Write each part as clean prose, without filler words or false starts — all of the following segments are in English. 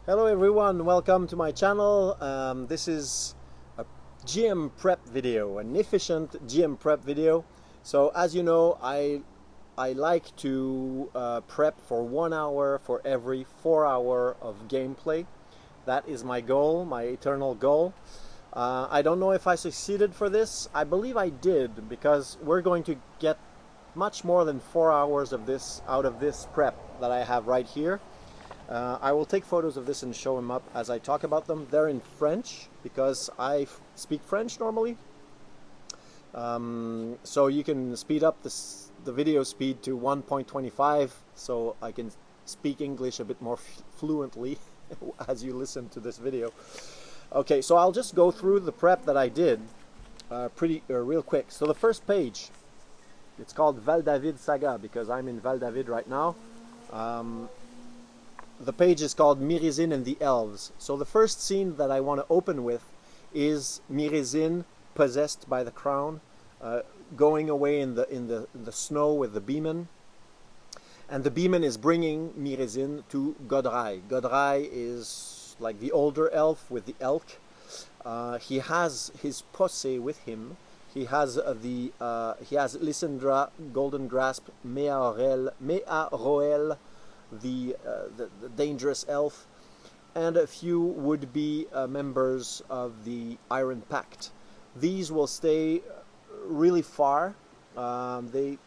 Hello everyone, welcome to my channel. This is a GM prep video, an efficient GM prep video. So as you know, I like to prep for 1 hour for every 4 hour of gameplay. That is my goal, my eternal goal. I don't know if I succeeded for this. I believe I did, because we're going to get much more than 4 hours of this out of this prep that I have right here. I will take photos of this and show them up as I talk about them. They're in French because I speak French normally. So you can speed up the video speed to 1.25 so I can speak English a bit more fluently as you listen to this video. Okay, so I'll just go through the prep that I did real quick. So the first page, it's called Val David Saga because I'm in Val David right now. The page is called Mirezin and the Elves. So the first scene that I want to open with is Mirezin possessed by the crown, going away in the snow with the beeman, and the beeman is bringing Mirezin to Godrai. Godrai is like the older elf with the elk. He has his posse with him. He has Lysandra, Golden Grasp, Mearoel, the dangerous elf, and a few would-be members of the Iron Pact. These will stay really far. They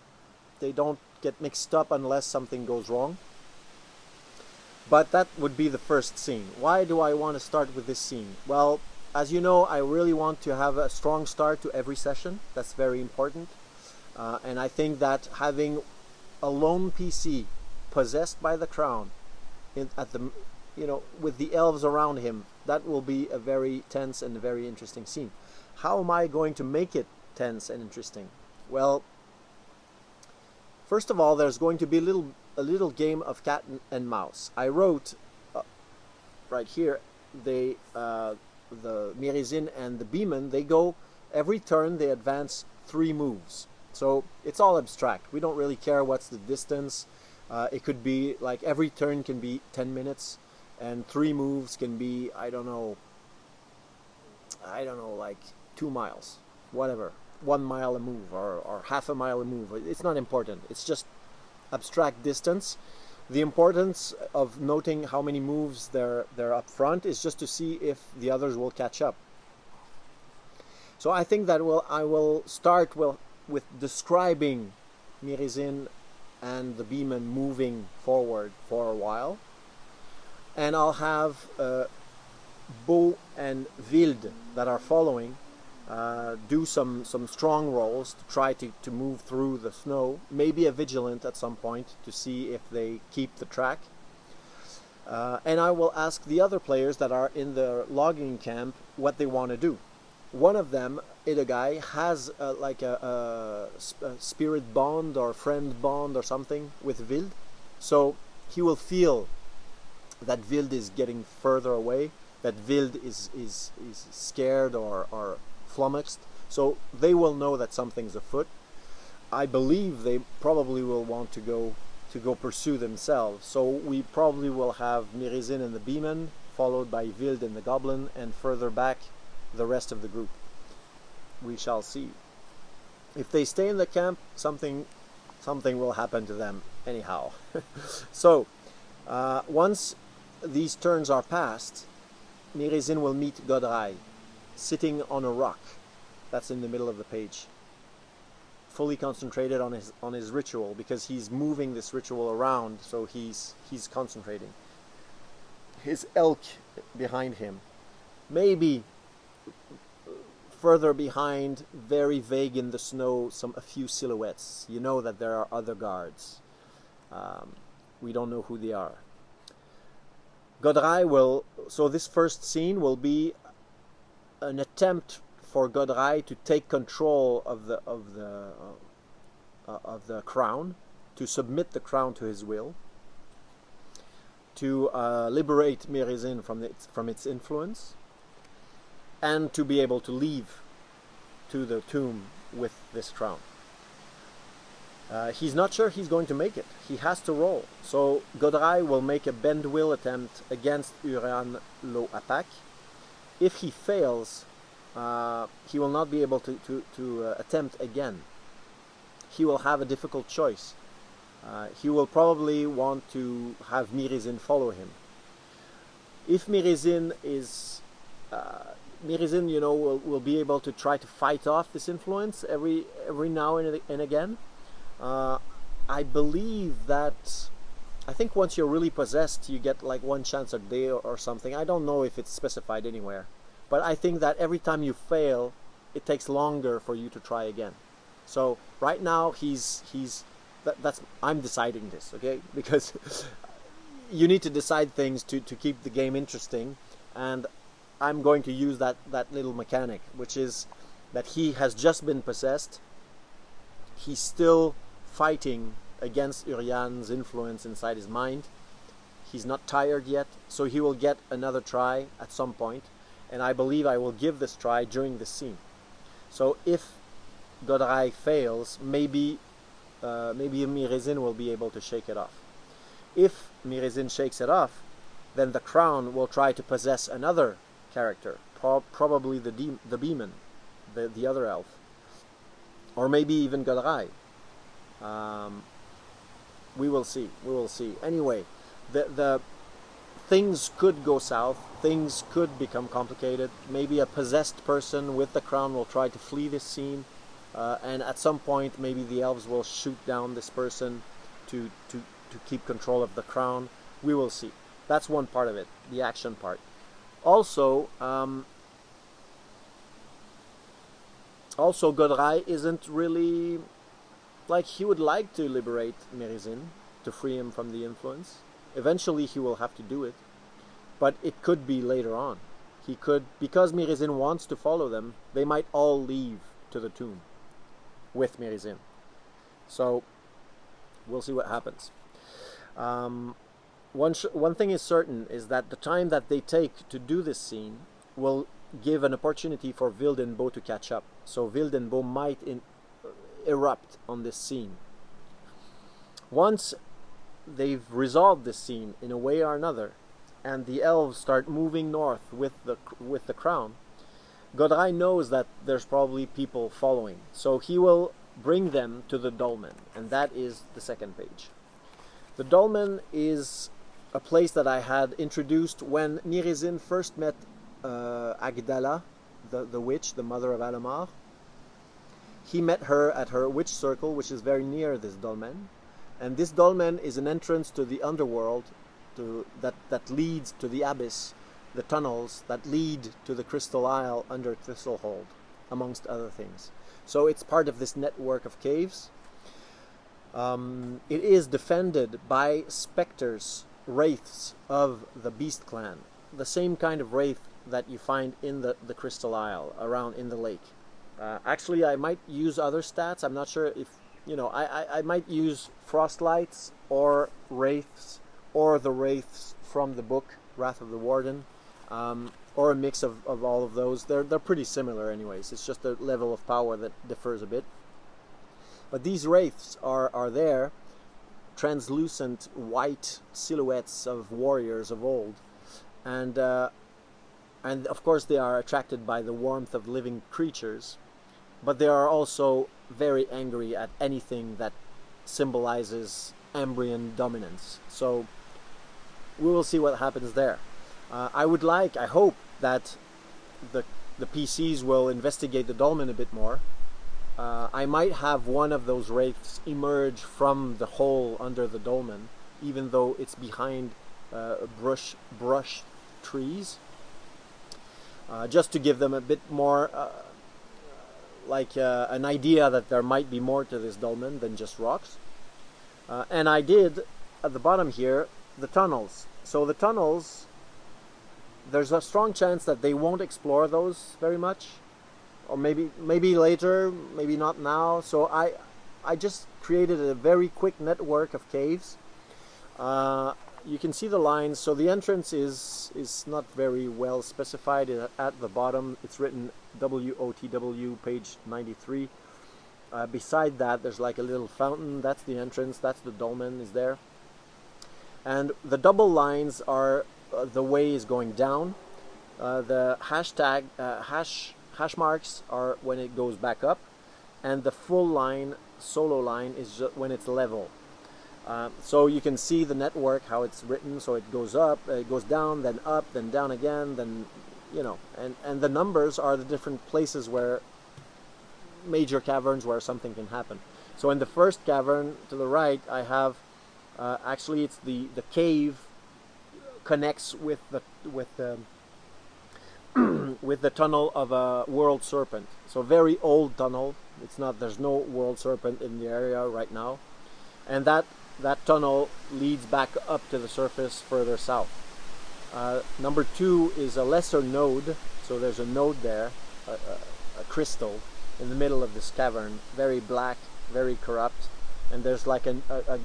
don't get mixed up unless something goes wrong. But that would be the first scene. Why do I want to start with this scene? Well, as you know, I really want to have a strong start to every session. That's very important. And I think that having a lone PC possessed by the crown with the elves around him, that will be a very tense and very interesting scene. How am I going to make it tense and interesting? Well, first of all, there's going to be a little game of cat and mouse. I wrote right here, the Mirezin and the Beeman, they go every turn, they advance 3 moves. So it's all abstract. We don't really care what's the distance. It could be like every turn can be 10 minutes, and 3 moves can be, I don't know, like 2 miles, whatever, 1 mile a move or half a mile a move. It's not important. It's just abstract distance. The importance of noting how many moves they're up front is just to see if the others will catch up. So I think that I will start with describing Mirezin and the beeman moving forward for a while, and I'll have Beau and Wild that are following do some strong rolls to try to move through the snow, maybe a vigilant at some point to see if they keep the track, and I will ask the other players that are in the logging camp what they want to do. One of them, guy, has like a spirit bond or friend bond or something with Wild, so he will feel that Wild is getting further away, that Wild is scared or flummoxed, so they will know that something's afoot. I believe they probably will want to go pursue themselves, so we probably will have Mirezin and the Beeman, followed by Wild and the Goblin, and further back the rest of the group. We shall see. If they stay in the camp, something will happen to them anyhow. So once these turns are passed, Mirezin will meet Godrai sitting on a rock. That's in the middle of the page, fully concentrated on his ritual, because he's moving this ritual around, so he's concentrating. His elk behind him, maybe further behind, very vague in the snow, a few silhouettes. You know that there are other guards. We don't know who they are. Godrai will. So this first scene will be an attempt for Godrai to take control of the crown, to submit the crown to his will, to liberate Mirezin from its influence, and to be able to leave to the tomb with this crown. He's not sure he's going to make it. He has to roll. So Godrai will make a bend will attempt against Uran Lo attack. If he fails, he will not be able to attempt again. He will have a difficult choice. He will probably want to have Mirezin follow him. If Mirezin is Mirezin, you know, will be able to try to fight off this influence every now and again. I believe that I think once you're really possessed, you get like one chance a day or something. I don't know if it's specified anywhere, but I think that every time you fail, it takes longer for you to try again. So right now that's I'm deciding this, okay? Because you need to decide things to keep the game interesting, and I'm going to use that little mechanic, which is that he has just been possessed. He's still fighting against Urian's influence inside his mind. He's not tired yet, so he will get another try at some point, and I believe I will give this try during this scene. So if Godrai fails, maybe Mirezin will be able to shake it off. If Mirezin shakes it off, then the crown will try to possess another character, probably the demon, the other elf, or maybe even Godrai. We will see. We will see. Anyway, the things could go south. Things could become complicated. Maybe a possessed person with the crown will try to flee this scene, and at some point, maybe the elves will shoot down this person to keep control of the crown. We will see. That's one part of it, the action part. Also, Godrai isn't really like he would like to liberate Mirezin to free him from the influence. Eventually, he will have to do it, but it could be later on. He could, because Mirezin wants to follow them. They might all leave to the tomb with Mirezin. So we'll see what happens. One thing is certain is that the time that they take to do this scene will give an opportunity for Vildenbo to catch up. So Vildenbo might erupt on this scene. Once they've resolved this scene in a way or another, and the elves start moving north with the crown, Godrai knows that there's probably people following. So he will bring them to the Dolmen, and that is the second page. The Dolmen is a place that I had introduced when Mirezin first met Agdala, the witch, the mother of Alamar. He met her at her witch circle, which is very near this Dolmen. And this Dolmen is an entrance to the underworld that leads to the abyss, the tunnels that lead to the Crystal Isle under Thistlehold, amongst other things. So it's part of this network of caves. It is defended by specters, wraiths of the Beast Clan, the same kind of wraith that you find in the Crystal Isle, around in the lake. Actually, I might use other stats. I'm not sure if, I might use Frostlights or Wraiths or the Wraiths from the book, Wrath of the Warden, or a mix of all of those. They're pretty similar anyways. It's just a level of power that differs a bit. But these Wraiths are there, translucent white silhouettes of warriors of old. And of course they are attracted by the warmth of living creatures. But they are also very angry at anything that symbolizes Ambrian dominance. So we will see what happens there. I hope that the PCs will investigate the Dolmen a bit more. I might have one of those wraiths emerge from the hole under the Dolmen, even though it's behind brush trees, just to give them a bit more an idea that there might be more to this Dolmen than just rocks. And I did, at the bottom here, the tunnels. So the tunnels, there's a strong chance that they won't explore those very much, or maybe later, maybe not now. So I just created a very quick network of caves. You can see the lines. So the entrance is not very well specified. At the bottom, it's written WOTW, page 93. Beside that, there's like a little fountain. That's the entrance. That's the dolmen is there. And the double lines are the way is going down. The hash marks are when it goes back up, and the full line, solo line, is when it's level. So you can see the network, how it's written. So it goes up, it goes down, then up, then down again, then, you know, and the numbers are the different places where, major caverns where something can happen. So in the first cavern to the right, I have, actually it's the cave connects with the with the tunnel of a world serpent. So very old tunnel. It's not, there's no world serpent in the area right now, and that tunnel leads back up to the surface further south. Number 2 is a lesser node. So there's a node there, a crystal in the middle of this cavern, very black, very corrupt, and there's like a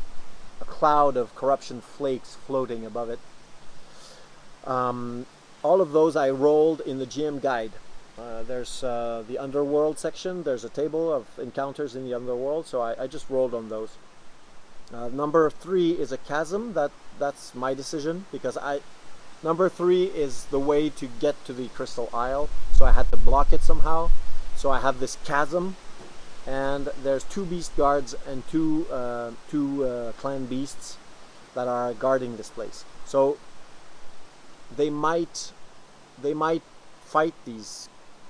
cloud of corruption flakes floating above it. All of those I rolled in the GM guide. There's the underworld section. There's a table of encounters in the underworld, so I just rolled on those. Number 3 is a chasm. That's my decision, because number 3 is the way to get to the Crystal Isle, so I had to block it somehow. So I have this chasm, and there's 2 beast guards and two clan beasts that are guarding this place. So they might fight these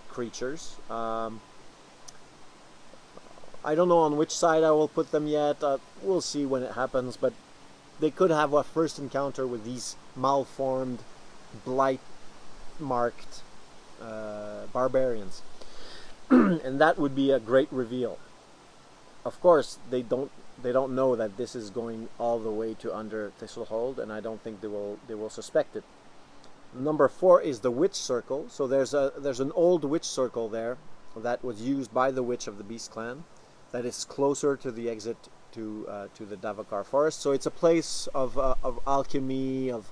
creatures. I don't know on which side I will put them yet. We'll see when it happens, but they could have a first encounter with these malformed, blight-marked barbarians. And that would be a great reveal. Of course, they don't know that this is going all the way to under Thistlehold, and I don't think they will suspect it. Number 4 is the witch circle. So there's an old witch circle there that was used by the witch of the Beast Clan, that is closer to the exit to the Davokar forest. So it's a place of alchemy, of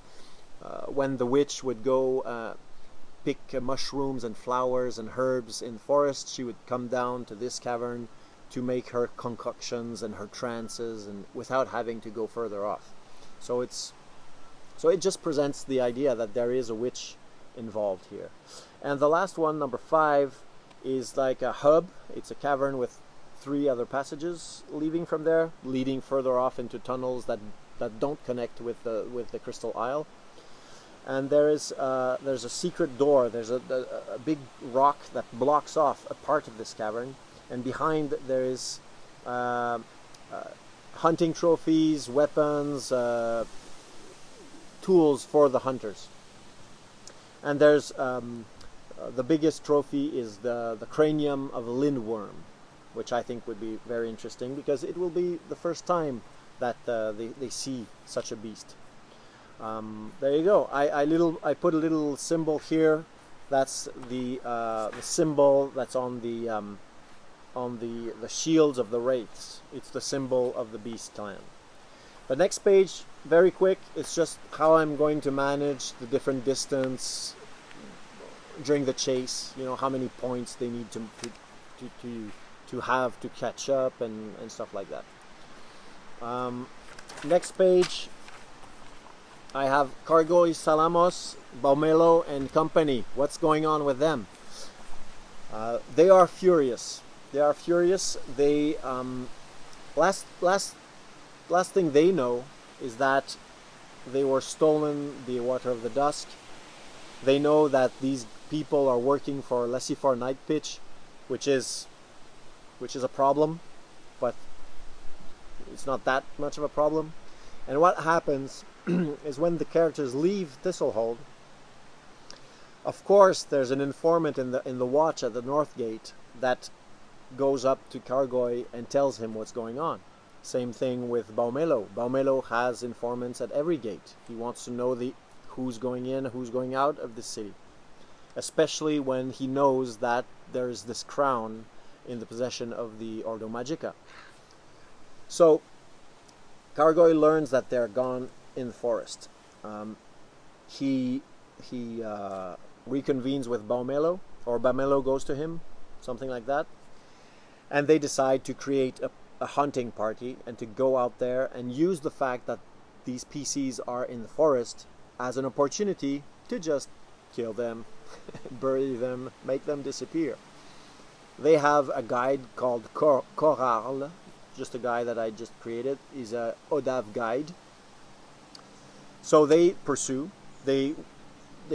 when the witch would go pick mushrooms and flowers and herbs in the forest, she would come down to this cavern to make her concoctions and her trances, and without having to go further off. So it just presents the idea that there is a witch involved here. And the last one, number 5, is like a hub. It's a cavern with 3 other passages leaving from there, leading further off into tunnels that don't connect with the Crystal Isle. And there's a secret door. There's a big rock that blocks off a part of this cavern, and behind there is hunting trophies, weapons, tools for the hunters. And there's the biggest trophy is the cranium of a lindworm, which I think would be very interesting, because it will be the first time that they see such a beast. There you go. I put a little symbol here. That's the symbol that's on the shields of the wraiths. It's the symbol of the Beast Clan. The next page, very quick. It's just how I'm going to manage the different distance during the chase. You know, how many points they need to have to catch up and stuff like that. Next page. I have Cargoy, Salamos, Baumelo, and company. What's going on with them? They are furious. They are furious. They last thing they know is that they were stolen the Water of the Dusk. They know that these people are working for Lessifar Night Pitch, which is a problem, but it's not that much of a problem. And what happens is when the characters leave Thistlehold, of course there's an informant in the watch at the North Gate that goes up to Cargoy and tells him what's going on. Same thing with Baumelo. Baumelo has informants at every gate. He wants to know who's going in, who's going out of the city, especially when he knows that there's this crown in the possession of the Ordo Magica. So Cargoy learns that they're gone in the forest. He reconvenes with Baumelo, or Baumelo goes to him, something like that. And they decide to create a hunting party and to go out there and use the fact that these PCs are in the forest as an opportunity to just kill them, bury them, make them disappear. They have a guide called Coral, just a guy that I just created. Is a ODAV guide. So they pursue. They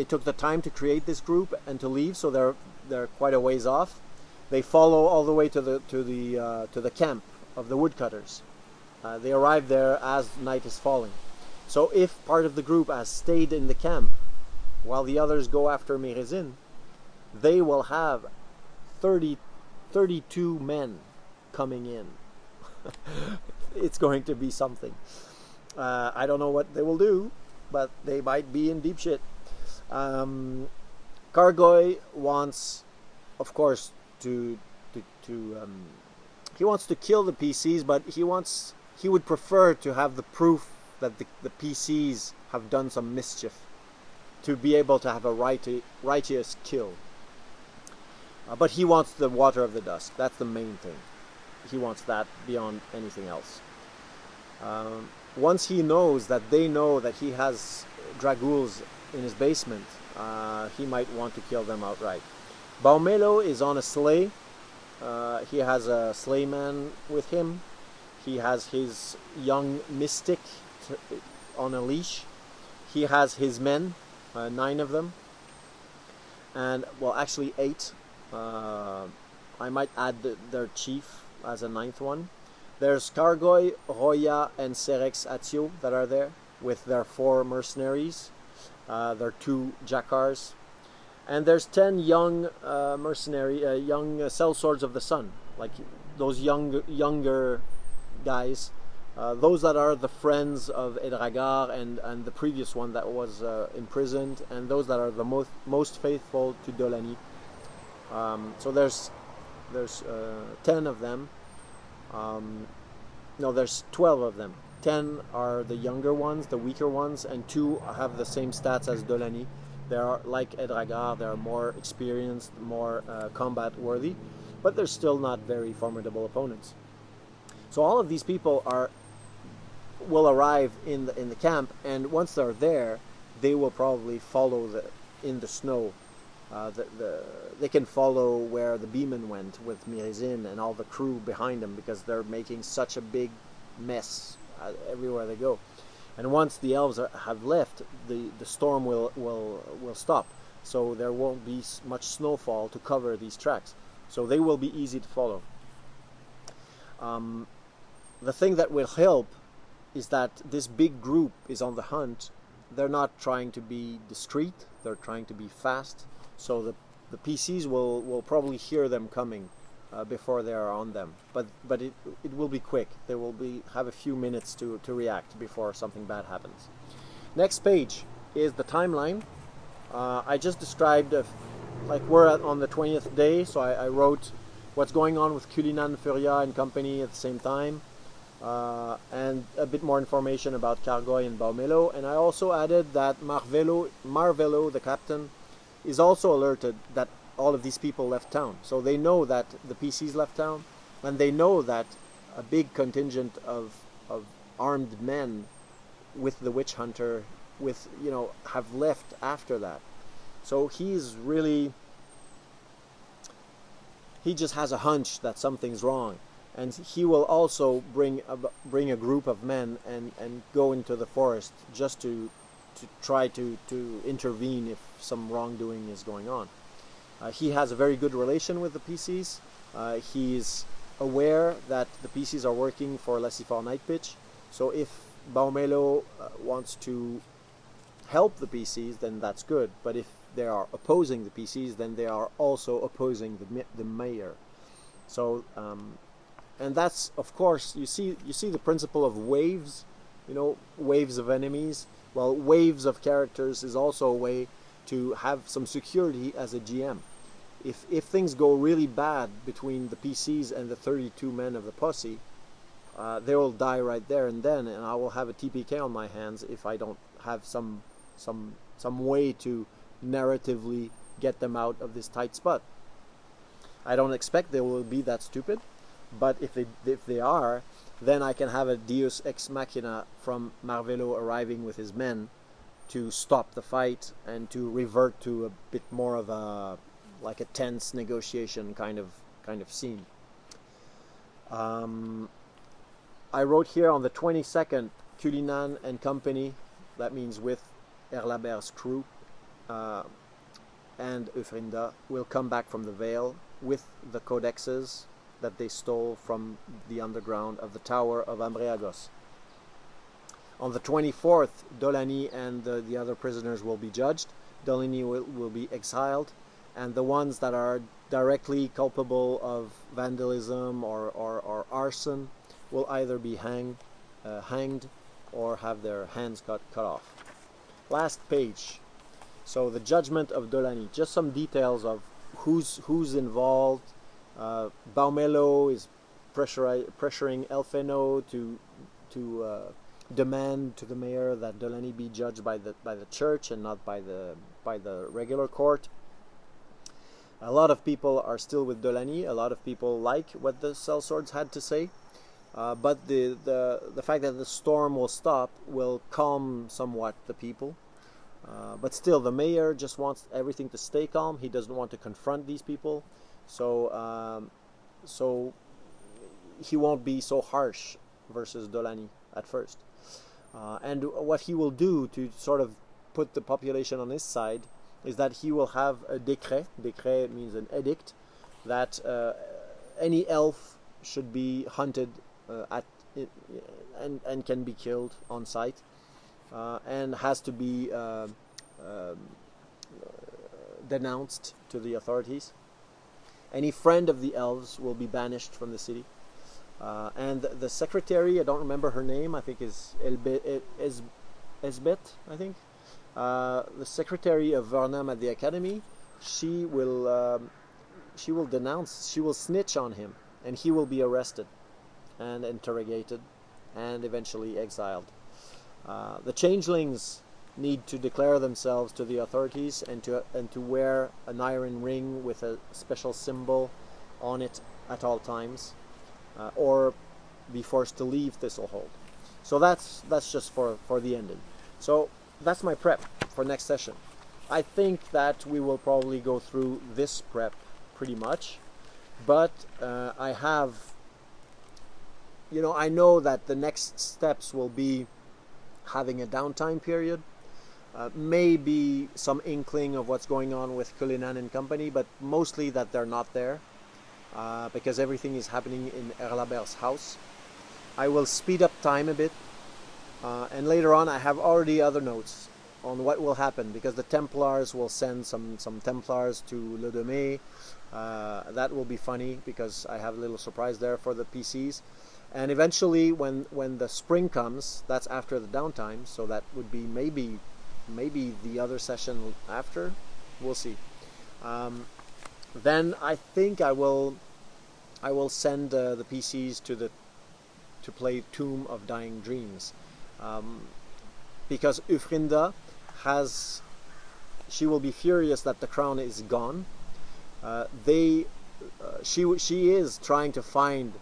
took the time to create this group and to leave, so they're quite a ways off. They follow all the way to the camp of the woodcutters. They arrive there as night is falling. So if part of the group has stayed in the camp while the others go after Mirezin, they will have 32 men coming in. It's going to be something. I don't know what they will do, but they might be in deep shit. Kargoy wants, of course, he wants to kill the PCs, but he would prefer to have the proof that the PCs have done some mischief, to be able to have a righteous kill. But he wants the water of the dusk. That's the main thing. He wants that beyond anything else. Once he knows that they know that he has dragouls in his basement, he might want to kill them outright. Baumelo is on a sleigh. He has a sleighman with him. He has his young mystic on a leash. He has his men, 9 of them. And, well, actually 8. I might add their chief as a 9th one. There's Kargoy, Roya, and Serex Atio that are there with their 4 mercenaries, their 2 Jakars. And there's 10 young young sellswords of the sun, like those younger guys, those that are the friends of Edragar and the previous one that was imprisoned, and those that are the most faithful to Dolani. So there's 10 of them. No, there's 12 of them. 10 are the younger ones, the weaker ones, and 2 have the same stats as Dolani. They are like Edragar, they are more experienced, more combat worthy, but they're still not very formidable opponents. So all of these people will arrive in the camp, and once they're there, they will probably follow in the snow. They can follow where the beeman went with Mirezin and all the crew behind them, because they're making such a big mess everywhere they go. And once the elves have left, the storm will stop. So there won't be much snowfall to cover these tracks. So they will be easy to follow. The thing that will help is that this big group is on the hunt. They're not trying to be discreet. They're trying to be fast. So the PCs will probably hear them coming before they are on them. But it will be quick. They will have a few minutes to react before something bad happens. Next page is the timeline. I just described, like we're on the 20th day, so I wrote what's going on with Culinan, Furia and company at the same time. And a bit more information about Kargoy and Baumelo. And I also added that Marvelo, the captain, is also alerted that all of these people left town. So they know that the PCs left town, and they know that a big contingent of armed men with the witch hunter have left after that. So he just has a hunch that something's wrong, and he will also bring a group of men and go into the forest just to try to intervene if some wrongdoing is going on. He has a very good relation with the PCs. He's aware that the PCs are working for Lessifor Night Pitch. So if Baumelo wants to help the PCs, then that's good. But if they are opposing the PCs, then they are also opposing the mayor. So, and that's, of course, you see the principle of waves, waves of enemies. Well, waves of characters is also a way to have some security as a GM. If things go really bad between the PCs and the 32 men of the posse, they will die right there and then, and I will have a TPK on my hands if I don't have some way to narratively get them out of this tight spot. I don't expect they will be that stupid, But if they are, then I can have a Deus ex machina from Marvelo arriving with his men to stop the fight and to revert to a bit more of a like a tense negotiation kind of scene. I wrote here on the 22nd, Cullinan and company, that means with Erlabert's crew, and Eufrinda will come back from the Vale with the codexes that they stole from the underground of the Tower of Ambriagos. On the 24th, Dolani and the other prisoners will be judged. Dolani will be exiled, and the ones that are directly culpable of vandalism or arson will either be hanged or have their hands cut off. Last page. So the judgment of Dolani. Just some details of who's involved. Baumelo is pressuring Elfeno to demand to the mayor that Dolani be judged by the church and not by the regular court. A lot of people are still with Dolani. A lot of people like what the sellswords had to say. But the fact that the storm will stop will calm somewhat the people. But still, the mayor just wants everything to stay calm. He doesn't want to confront these people. So he won't be so harsh versus Dolani at first. And what he will do to sort of put the population on his side is that he will have a décret. Décret means an edict that any elf should be hunted and can be killed on sight, and has to be denounced to the authorities. Any friend of the elves will be banished from the city. And the secretary, I don't remember her name, I think is Esbet, I think. The secretary of Varnam at the academy, she will denounce, she will snitch on him, and he will be arrested and interrogated and eventually exiled. The changelings need to declare themselves to the authorities and to wear an iron ring with a special symbol on it at all times, or be forced to leave Thistlehold. So that's just for the ending. So that's my prep for next session. I think that we will probably go through this prep pretty much, but I know that the next steps will be having a downtime period, maybe some inkling of what's going on with Cullinan and company, but mostly that they're not there, because everything is happening in Erlabert's house. I will speed up time a bit, and later on I have already other notes on what will happen, because the Templars will send some Templars to Le Domé. That will be funny, because I have a little surprise there for the PCs. And eventually, when the spring comes, that's after the downtime, so that would be maybe the other session after. We'll see. Then I think I will send the PCs to play Tomb of Dying Dreams, because Eufrinda she will be furious that the crown is gone. She is trying to find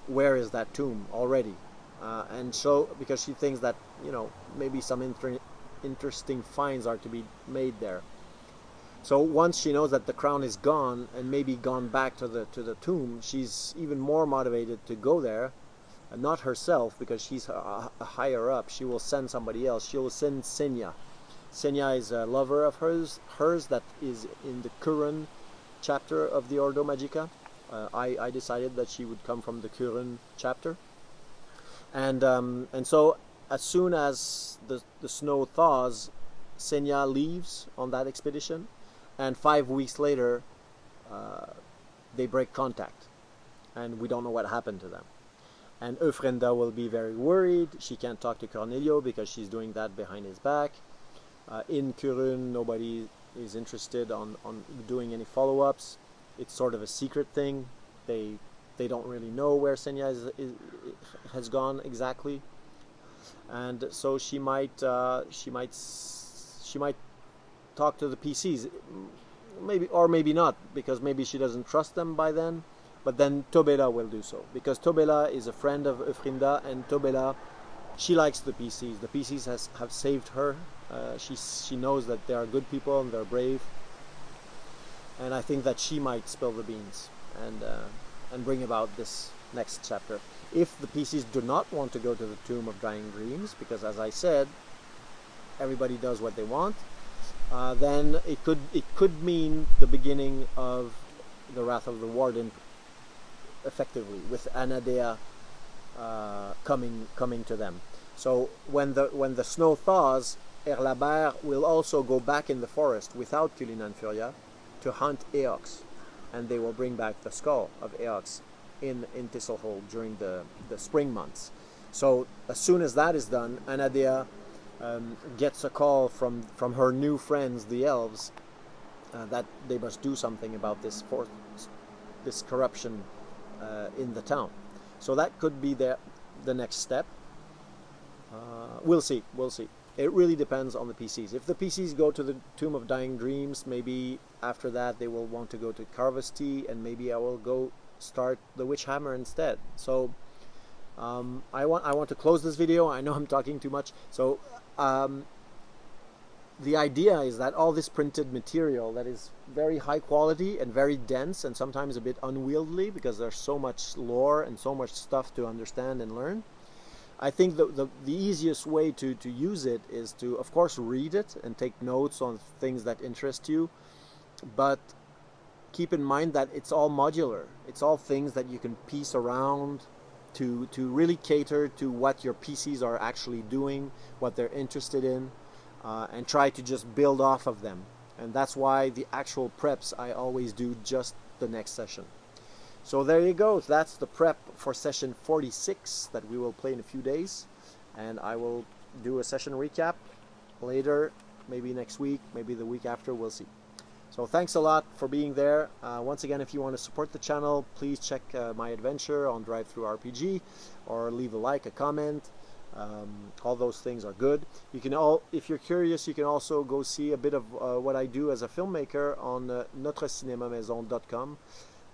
where is that tomb already, and so because she thinks that maybe some interesting finds are to be made there. So once she knows that the crown is gone and maybe gone back to the tomb, she's even more motivated to go there, and not herself, because she's a higher up. She will send somebody else. She will send Senya. Senya is a lover of hers that is in the current chapter of the Ordo Magica. I decided that she would come from the current chapter, and so as soon as the snow thaws, Senya leaves on that expedition, and 5 weeks later they break contact, and we don't know what happened to them. And Eufrinda will be very worried. She can't talk to Cornelio because she's doing that behind his back. In Curun, nobody is interested on doing any follow-ups. It's sort of a secret thing. They don't really know where Senya has gone exactly, and so she might talk to the PCs, maybe, or maybe not, because maybe she doesn't trust them by then, but then Tobela will do so, because Tobela is a friend of Eufrinda, and Tobela, she likes the PCs. The PCs have saved her. She knows that they are good people and they're brave, and I think that she might spill the beans and bring about this next chapter. If the PCs do not want to go to the Tomb of Dying Dreams, because as I said, everybody does what they want, then it could mean the beginning of the Wrath of the Warden, effectively, with Anadea coming to them. So when the snow thaws, Erlabert will also go back in the forest without Cullinan Furia to hunt Eox, and they will bring back the skull of Eox in Thistlehold during the spring months. So as soon as that is done, Anadea gets a call from her new friends, the Elves, that they must do something about this corruption in the town. So that could be the next step. We'll see. It really depends on the PCs. If the PCs go to the Tomb of Dying Dreams, maybe after that they will want to go to Carvesty, and maybe I will go start the Witch Hammer instead. So I want to close this video. I know I'm talking too much. So the idea is that all this printed material that is very high quality and very dense and sometimes a bit unwieldy, because there's so much lore and so much stuff to understand and learn, I think the easiest way to use it is to, of course, read it and take notes on things that interest you, but keep in mind that it's all modular. It's all things that you can piece around to really cater to what your PCs are actually doing, what they're interested in, and try to just build off of them. And that's why the actual preps I always do just the next session. So there you go. That's the prep for session 46 that we will play in a few days, and I will do a session recap later, maybe next week, maybe the week after, we'll see. So thanks a lot for being there. Once again, if you want to support the channel, please check my adventure on DriveThruRPG, or leave a like, a comment. All those things are good. If you're curious, you can also go see a bit of what I do as a filmmaker on NotreCinémaMaison.com.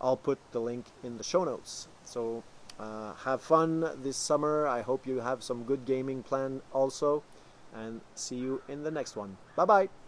I'll put the link in the show notes. So have fun this summer. I hope you have some good gaming planned also, and see you in the next one. Bye bye.